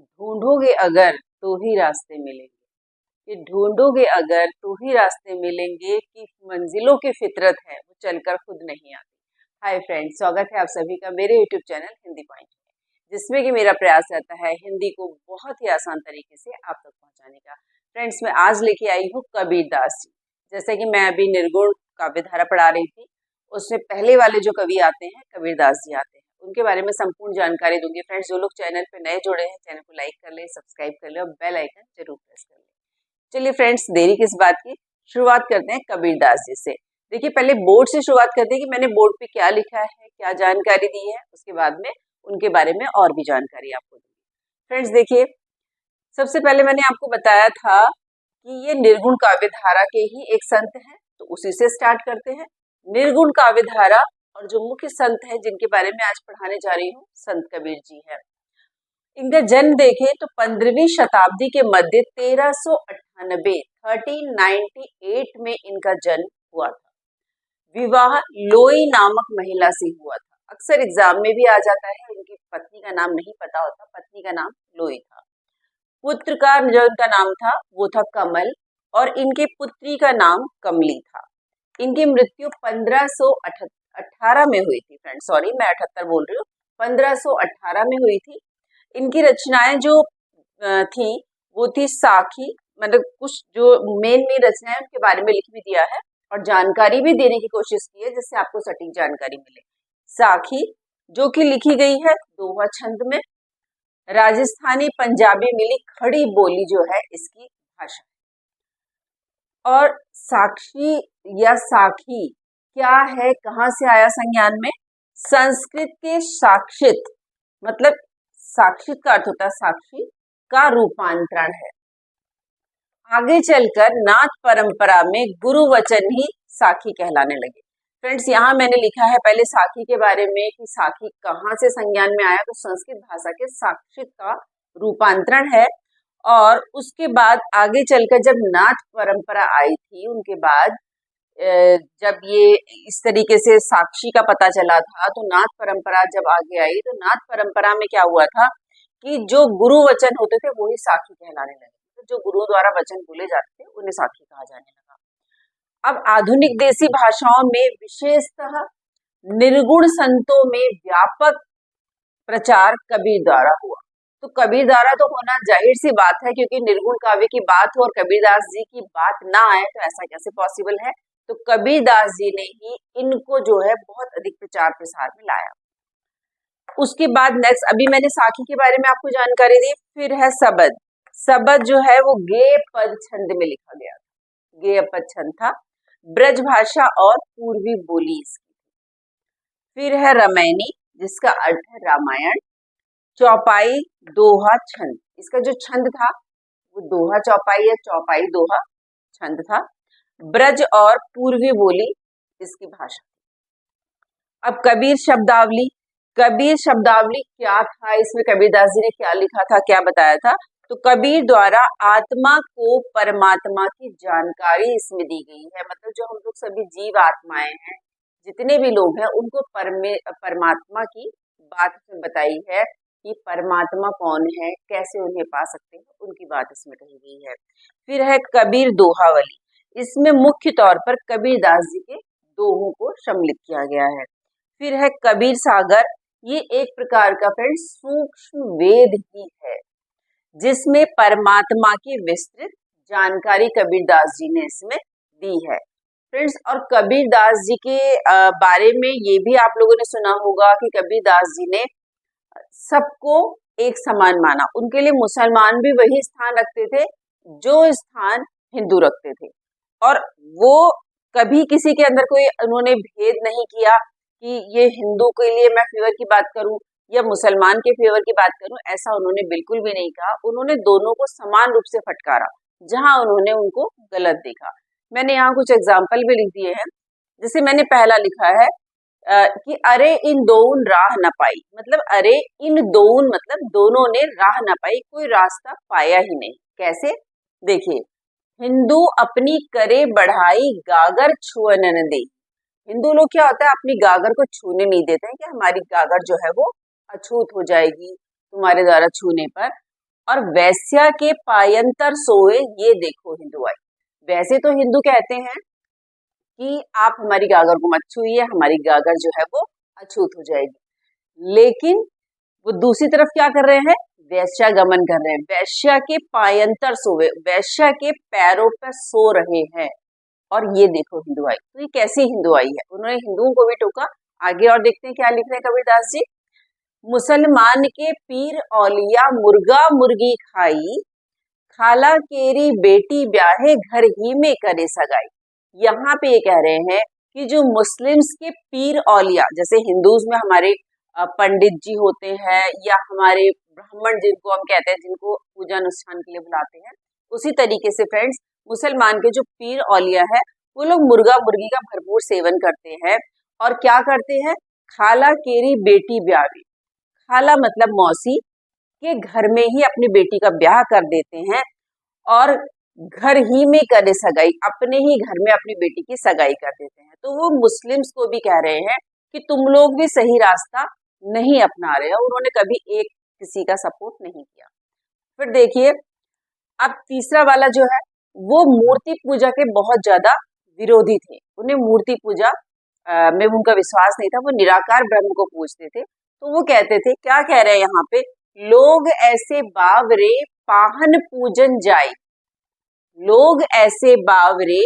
ढूंढोगे अगर तो ही रास्ते मिलेंगे। ये ढूंढोगे अगर तो ही रास्ते मिलेंगे कि मंजिलों की फितरत है वो चलकर खुद नहीं आती। हाय फ्रेंड्स, स्वागत है आप सभी का मेरे यूट्यूब चैनल हिंदी पॉइंट में, जिसमें कि मेरा प्रयास रहता है हिंदी को बहुत ही आसान तरीके से आप तक पहुंचाने का। फ्रेंड्स, मैं आज लेके आई हूँ कबीरदास जी। जैसे कि मैं अभी निर्गुण काव्यधारा पढ़ा रही थी, उसमें पहले वाले जो कवि आते हैं कबीरदास जी आते हैं, उनके बारे में संपूर्ण जानकारी दूंगी। फ्रेंड्स, जो लोग चैनल पे नए जुड़े हैं, चैनल को लाइक कर ले, सब्सक्राइब कर ले और बेल आइकन जरूर प्रेस कर ले। चलिए फ्रेंड्स, देरी किस बात की, शुरुआत करते हैं कबीरदास जी से। देखिए, पहले बोर्ड से शुरुआत करते हैं कि मैंने बोर्ड पे क्या लिखा है, क्या जानकारी दी है, उसके बाद में उनके बारे में और भी जानकारी आपको दूंगी। फ्रेंड्स देखिए, सबसे पहले मैंने आपको बताया था कि ये निर्गुण काव्यधारा के ही एक संत हैं, तो उसी से स्टार्ट करते हैं। निर्गुण काव्यधारा और जो मुख्य संत हैं जिनके बारे में आज पढ़ाने जा रही हूँ, संत कबीर जी है। इनका जन्म देखें तो 15वीं शताब्दी के मध्य 1398 में इनका जन्म हुआ था। विवाह लोई नामक महिला से हुआ था। अक्सर एग्जाम में भी आ जाता है, इनकी पत्नी का नाम नहीं पता होता, पत्नी का नाम लोई था। पुत्र का जो इनका नाम था वो था कमल और इनकी पुत्री का नाम कमली था। इनकी मृत्यु 1518 में हुई थी। फ्रेंड सॉरी, मैं 78 बोल रही हूँ, 1518 में हुई थी। इनकी रचनाएं जो थी वो थी साखी, मतलब कुछ जो मेन रचनाएं उनके बारे में लिख भी दिया है और जानकारी भी देने की कोशिश की है जिससे आपको सटीक जानकारी मिले। साखी जो कि लिखी गई है दोहा छंद में, राजस्थानी पंजाबी मिली खड़ी बोली जो है इसकी भाषा। और साक्षी या साखी क्या है, कहाँ से आया संज्ञान में? संस्कृत के साक्षित, मतलब साक्षित का अर्थ होता है साक्षी, का रूपांतरण है। आगे चलकर नाथ परंपरा में गुरु वचन ही साखी कहलाने लगे। फ्रेंड्स, यहाँ मैंने लिखा है पहले साखी के बारे में कि साखी कहाँ से संज्ञान में आया, तो संस्कृत भाषा के साक्षित का रूपांतरण है। और उसके बाद आगे चलकर जब नाथ परंपरा आई थी, उनके बाद जब ये इस तरीके से साक्षी का पता चला था, तो नाथ परंपरा जब आगे आई तो नाथ परंपरा में क्या हुआ था कि जो गुरु वचन होते थे वही साखी कहलाने लगे। तो जो गुरु द्वारा वचन बोले जाते थे उन्हें साखी कहा जाने लगा। अब आधुनिक देसी भाषाओं में विशेषतः निर्गुण संतों में व्यापक प्रचार कबीर द्वारा हुआ। तो कबीर द्वारा तो होना जाहिर सी बात है, क्योंकि निर्गुण काव्य की बात हो और कबीरदास जी की बात ना आए तो ऐसा कैसे पॉसिबल है। तो कबीरदास जी ने ही इनको जो है बहुत अधिक प्रचार प्रसार में लाया। उसके बाद नेक्स्ट, अभी मैंने साखी के बारे में आपको जानकारी दी, फिर है सबद। सबद जो है वो गेय पद छंद में लिखा गया था, गेय पद छंद था, ब्रज भाषा और पूर्वी बोली इसकी। फिर है रामायणी, जिसका अर्थ है रामायण। चौपाई दोहा छंद, इसका जो छंद था वो दोहा चौपाई या चौपाई दोहा छंद था। ब्रज और पूर्वी बोली इसकी भाषा। अब कबीर शब्दावली, कबीर शब्दावली क्या था, इसमें कबीरदास जी ने क्या लिखा था, क्या बताया था? तो कबीर द्वारा आत्मा को परमात्मा की जानकारी इसमें दी गई है। मतलब जो हम लोग सभी जीव आत्माएं हैं, जितने भी लोग हैं, उनको परमात्मा की बात बताई है कि परमात्मा कौन है, कैसे उन्हें पा सकते हैं, उनकी बात इसमें कही गई है। फिर है कबीर दोहावली, इसमें मुख्य तौर पर कबीरदास जी के दोहों को सम्मिलित किया गया है। फिर है कबीर सागर, ये एक प्रकार का फ्रेंड सूक्ष्म वेद ही है जिसमें परमात्मा की विस्तृत जानकारी कबीरदास जी ने इसमें दी है। फ्रेंड्स, और कबीरदास जी के बारे में ये भी आप लोगों ने सुना होगा कि कबीरदास जी ने सबको एक समान माना। उनके लिए मुसलमान भी वही स्थान रखते थे जो स्थान हिंदू रखते थे, और वो कभी किसी के अंदर कोई उन्होंने भेद नहीं किया कि ये हिंदू के लिए मैं फेवर की बात करूं या मुसलमान के फेवर की बात करूं, ऐसा उन्होंने बिल्कुल भी नहीं कहा। उन्होंने दोनों को समान रूप से फटकारा जहां उन्होंने उनको गलत देखा। मैंने यहाँ कुछ एग्जाम्पल भी लिख दिए हैं। जैसे मैंने पहला लिखा है कि अरे इन दोउन राह न पाई, मतलब अरे इन दोउन मतलब दोनों ने राह न पाई, कोई रास्ता पाया ही नहीं। कैसे? देखिए, हिंदू अपनी करे बढ़ाई गागर छुअन न दे। हिंदू लोग क्या होता है, अपनी गागर को छूने नहीं देते हैं कि हमारी गागर जो है वो अछूत हो जाएगी तुम्हारे द्वारा छूने पर। और वैश्या के पायंतर सोए ये देखो हिंदू आई। वैसे तो हिंदू कहते हैं कि आप हमारी गागर को मत छूइए, हमारी गागर जो है वो अछूत हो जाएगी, लेकिन वो दूसरी तरफ क्या कर रहे हैं, वैश्यागमन कर रहे हैं। वैश्या के पायंतर सोए, वैश्या के पैरों पर सो रहे हैं, और ये देखो हिंदू आई। तो ये कैसी हिंदू आई है, उन्होंने हिंदुओं को भी टोका। आगे और देखते हैं क्या लिख रहे हैं कबीरदास जी। मुसलमान के पीर औलिया मुर्गा मुर्गी खाई, खाला केरी बेटी ब्याहे घर ही में करे सगाई। यहाँ पे ये कह रहे हैं कि जो मुस्लिम्स के पीर औलिया, जैसे हिंदूज में हमारे पंडित जी होते हैं या हमारे ब्राह्मण जिनको हम कहते हैं, जिनको पूजा अनुष्ठान के लिए बुलाते हैं, उसी तरीके से फ्रेंड्स मुसलमान के जो पीर औलिया है वो लोग मुर्गा मुर्गी का भरपूर सेवन करते हैं। और क्या करते हैं, खाला केरी बेटी ब्याहे, खाला मतलब मौसी के घर में ही अपनी बेटी का ब्याह कर देते हैं, और घर ही में करे सगाई, अपने ही घर में अपनी बेटी की सगाई कर देते हैं। तो वो मुस्लिम्स को भी कह रहे हैं कि तुम लोग भी सही रास्ता नहीं अपना रहे हो। उन्होंने कभी एक किसी का सपोर्ट नहीं किया। फिर देखिए, अब तीसरा वाला जो है वो मूर्ति पूजा के बहुत ज्यादा विरोधी थे। उन्हें मूर्ति पूजा में उनका विश्वास नहीं था, वो निराकार ब्रह्म को पूजते थे। तो वो कहते थे, क्या कह रहे हैं यहाँ पे, लोग ऐसे बावरे पाहन पूजन जाए, लोग ऐसे बावरे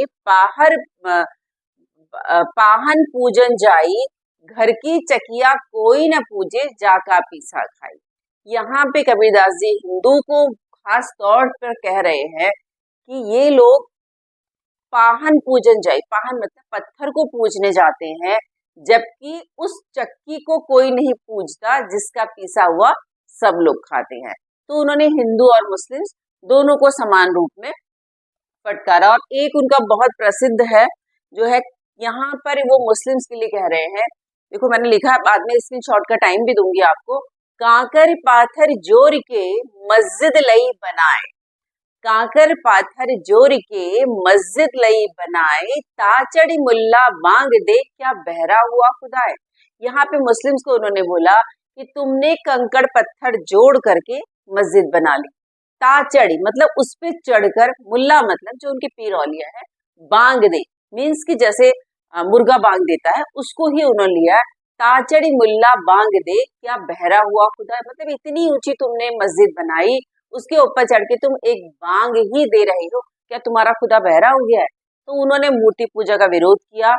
पाहन पूजन जाई, घर की चकिया कोई न पूजे जाका पीसा खाई। यहाँ पे कबीरदास जी हिंदू को खास तौर पर कह रहे हैं कि ये लोग पाहन पूजन जाए, पाहन मतलब पत्थर को पूजने जाते हैं, जबकि उस चक्की को कोई नहीं पूजता जिसका पीसा हुआ सब लोग खाते हैं। तो उन्होंने हिंदू और मुस्लिम दोनों को समान रूप में फटकारा। और एक उनका बहुत प्रसिद्ध है जो है, यहाँ पर वो मुस्लिम्स के लिए कह रहे हैं, देखो मैंने लिखा है, बाद में स्क्रीनशॉट का टाइम भी दूंगी आपको। कांकर पाथर जोर के मस्जिद लई बनाए, कांकर पाथर जोर के मस्जिद लई बनाए, ताचड़ी मुल्ला मांग दे क्या बहरा हुआ खुदाए। यहाँ पे मुस्लिम्स को उन्होंने बोला कि तुमने कंकड़ पत्थर जोड़ करके मस्जिद बना ली, ताचड़ी मतलब उस पे चढ़कर, मुल्ला मतलब जो उनके पीर औलिया है, बांग दे मीन्स कि जैसे मुर्गा बांग देता है, उसको ही उन्होंने लिया है। ताचड़ी मुल्ला बांग दे क्या बहरा हुआ खुदा, मतलब इतनी ऊंची तुमने मस्जिद बनाई, उसके ऊपर चढ़ के तुम एक बांग ही दे रहे हो, क्या तुम्हारा खुदा बहरा हो गया है। तो उन्होंने मूर्ति पूजा का विरोध किया,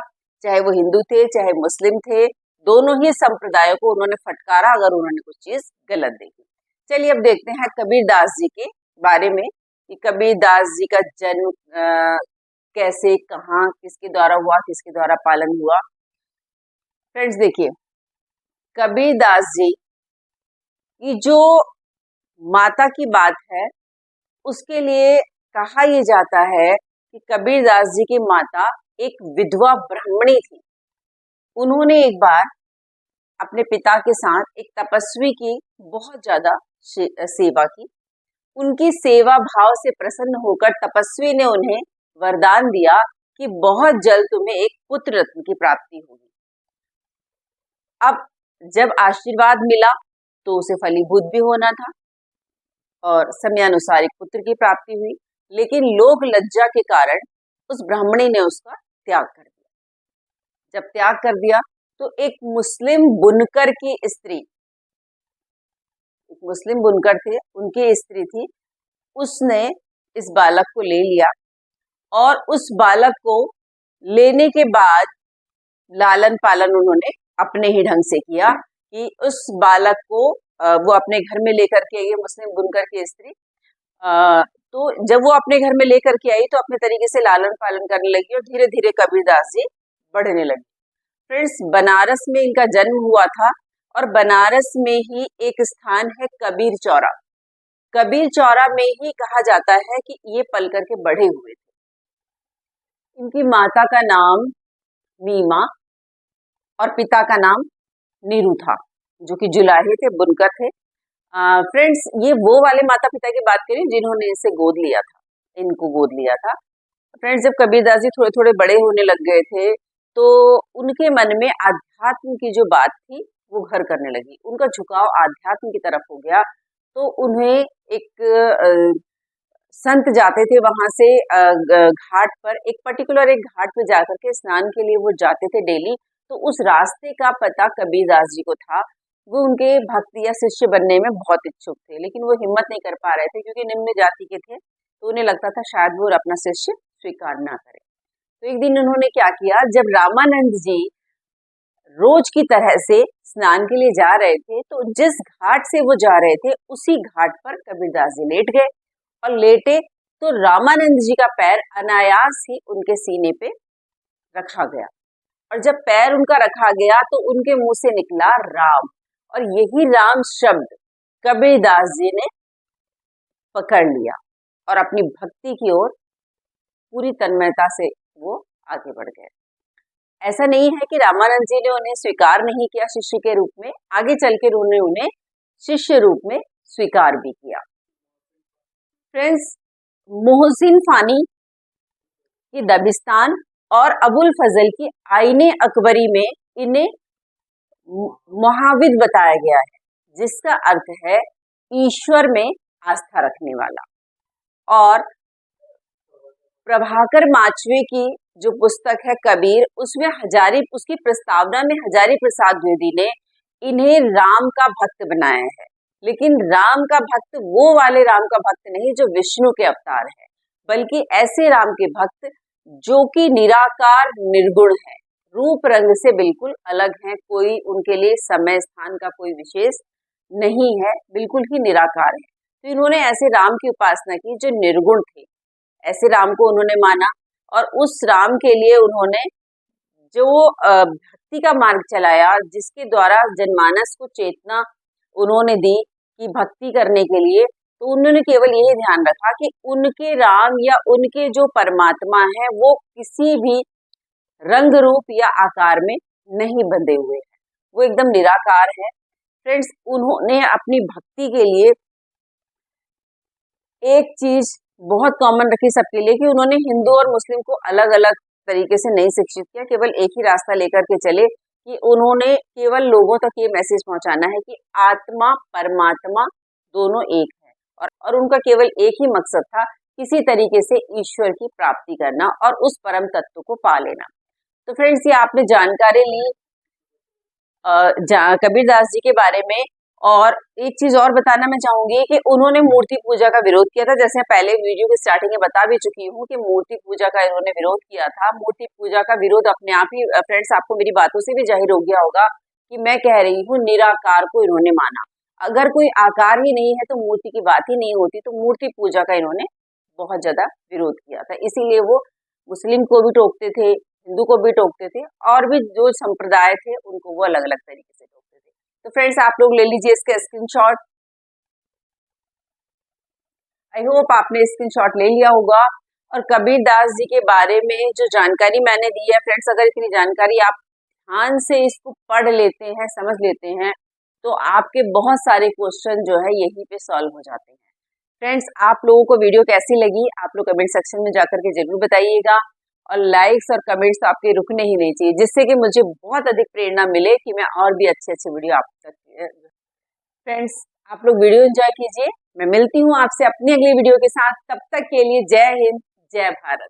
चाहे वो हिंदू थे चाहे मुस्लिम थे, दोनों ही संप्रदायों को उन्होंने फटकारा अगर उन्होंने कुछ चीज गलत देखी। चलिए अब देखते हैं कबीरदास जी के बारे में कि कबीरदास जी का जन्म कैसे, कहाँ, किसके द्वारा हुआ, किसके द्वारा पालन हुआ। फ्रेंड्स देखिए, कबीरदास जी की जो माता की बात है उसके लिए कहा यह जाता है कि कबीरदास जी की माता एक विधवा ब्राह्मणी थी। उन्होंने एक बार अपने पिता के साथ एक तपस्वी की बहुत ज्यादा सेवा की। उनकी सेवा भाव से प्रसन्न होकर तपस्वी ने उन्हें वरदान दिया कि बहुत जल्द तुम्हें एक पुत्र रत्न की प्राप्ति होगी। अब जब आशीर्वाद मिला तो उसे फलीभूत भी होना था और समयानुसार एक पुत्र की प्राप्ति हुई, लेकिन लोक लज्जा के कारण उस ब्राह्मणी ने उसका त्याग कर दिया। जब त्याग कर दिया तो एक मुस्लिम बुनकर की स्त्री, एक मुस्लिम बुनकर थे, उनकी स्त्री थी, उसने इस बालक को ले लिया और उस बालक को लेने के बाद लालन पालन उन्होंने अपने ही ढंग से किया कि उस बालक को वो अपने घर में लेकर के आई, मुस्लिम बुनकर की स्त्री। तो जब वो अपने घर में लेकर के आई तो अपने तरीके से लालन पालन करने लगी और धीरे धीरे कबीरदास जी बढ़ने लगे। फ्रेंड्स, बनारस में इनका जन्म हुआ था और बनारस में ही एक स्थान है कबीर चौरा। कबीर चौरा में ही कहा जाता है कि ये पल करके बड़े हुए थे। इनकी माता का नाम मीमा और पिता का नाम नीरू था, जो कि जुलाहे थे, बुनकर थे। फ्रेंड्स, ये वो वाले माता पिता की बात करें जिन्होंने इसे गोद लिया था, इनको गोद लिया था। फ्रेंड्स, जब कबीरदास जी थोड़े थोड़े बड़े होने लग गए थे तो उनके मन में आध्यात्म की जो बात थी वो घर करने लगी, उनका झुकाव आध्यात्म की तरफ हो गया। तो उन्हें एक संत जाते थे वहां से घाट पर, एक पर्टिकुलर एक घाट पे जाकर के स्नान के लिए वो जाते थे डेली। तो उस रास्ते का पता कबीरदास जी को था। वो उनके भक्त या शिष्य बनने में बहुत इच्छुक थे, लेकिन वो हिम्मत नहीं कर पा रहे थे क्योंकि निम्न जाति के थे। तो उन्हें लगता था शायद वो अपना शिष्य स्वीकार ना करे। तो एक दिन उन्होंने क्या किया, जब रामानंद जी रोज की तरह से स्नान के लिए जा रहे थे, तो जिस घाट से वो जा रहे थे उसी घाट पर कबीरदास जी लेट गए, और लेटे तो रामानंद जी का पैर अनायास ही उनके सीने पे रखा गया। और जब पैर उनका रखा गया तो उनके मुंह से निकला राम, और यही राम शब्द कबीरदास जी ने पकड़ लिया और अपनी भक्ति की ओर पूरी तन्मयता से वो आगे बढ़ गए। ऐसा नहीं है कि रामानंद जी ने उन्हें स्वीकार नहीं किया शिष्य के रूप में, आगे चल के उन्होंने उन्हें शिष्य रूप में स्वीकार भी किया। फ्रेंड्स, मोहसिन फानी की दबिस्तान और अबुल फजल की आईने अकबरी में इन्हें मुहाविद बताया गया है, जिसका अर्थ है ईश्वर में आस्था रखने वाला। और प्रभाकर माचवे की जो पुस्तक है कबीर, उसमें उसकी प्रस्तावना में हजारी प्रसाद द्विवेदी ने इन्हें राम का भक्त बनाया है। लेकिन राम का भक्त वो वाले राम का भक्त नहीं जो विष्णु के अवतार है, बल्कि ऐसे राम के भक्त जो कि निराकार निर्गुण है, रूप रंग से बिल्कुल अलग है, कोई उनके लिए समय स्थान का कोई विशेष नहीं है, बिल्कुल ही निराकार है। तो इन्होंने ऐसे राम की उपासना की जो निर्गुण थे, ऐसे राम को उन्होंने माना, और उस राम के लिए उन्होंने जो भक्ति का मार्ग चलाया, जिसके द्वारा जनमानस को चेतना उन्होंने दी कि भक्ति करने के लिए, तो उन्होंने केवल यही ध्यान रखा कि उनके राम या उनके जो परमात्मा है वो किसी भी रंग रूप या आकार में नहीं बंधे हुए हैं, वो एकदम निराकार है। फ्रेंड्स, उन्होंने अपनी भक्ति के लिए एक चीज बहुत कॉमन रखी सबके लिए कि उन्होंने हिंदू और मुस्लिम को अलग अलग तरीके से नहीं शिक्षित किया, केवल एक ही रास्ता लेकर के चले कि उन्होंने केवल लोगों तक ये मैसेज पहुंचाना है कि आत्मा परमात्मा दोनों एक है, और उनका केवल एक ही मकसद था, किसी तरीके से ईश्वर की प्राप्ति करना और उस परम तत्व को पा लेना। तो फ्रेंड्स, ये आपने जानकारी ली कबीरदास जी के बारे में। और एक चीज और बताना मैं चाहूंगी कि उन्होंने मूर्ति पूजा का विरोध किया था। जैसे पहले वीडियो के स्टार्टिंग में बता भी चुकी हूँ कि मूर्ति पूजा का इन्होंने विरोध किया था। मूर्ति पूजा का विरोध अपने आप ही फ्रेंड्स आपको मेरी बातों से भी जाहिर हो गया होगा कि मैं कह रही हूँ निराकार को इन्होंने माना। अगर कोई आकार ही नहीं है तो मूर्ति की बात ही नहीं होती। तो मूर्ति पूजा का इन्होंने बहुत ज्यादा विरोध किया था, इसीलिए वो मुस्लिम को भी टोकते थे, हिंदू को भी टोकते थे, और भी जो संप्रदाय थे उनको वो अलग अलग तरीके से टोकते थे। तो फ्रेंड्स, आप लोग ले लीजिए इसका स्क्रीनशॉट। आई होप आपने स्क्रीनशॉट ले लिया होगा। और कबीरदास जी के बारे में जो जानकारी मैंने दी है फ्रेंड्स, अगर इतनी जानकारी आप ध्यान से इसको पढ़ लेते हैं, समझ लेते हैं, तो आपके बहुत सारे क्वेश्चन जो है यहीं पे सॉल्व हो जाते हैं। फ्रेंड्स, आप लोगों को वीडियो कैसी लगी आप लोग कमेंट सेक्शन में जाकर के जरूर बताइएगा, और लाइक्स और कमेंट्स तो आपके रुकने ही नहीं चाहिए, जिससे कि मुझे बहुत अधिक प्रेरणा मिले कि मैं और भी अच्छे अच्छे वीडियो आप तक। फ्रेंड्स, आप लोग वीडियो एंजॉय कीजिए। मैं मिलती हूँ आपसे अपनी अगली वीडियो के साथ। तब तक के लिए जय हिंद, जय भारत।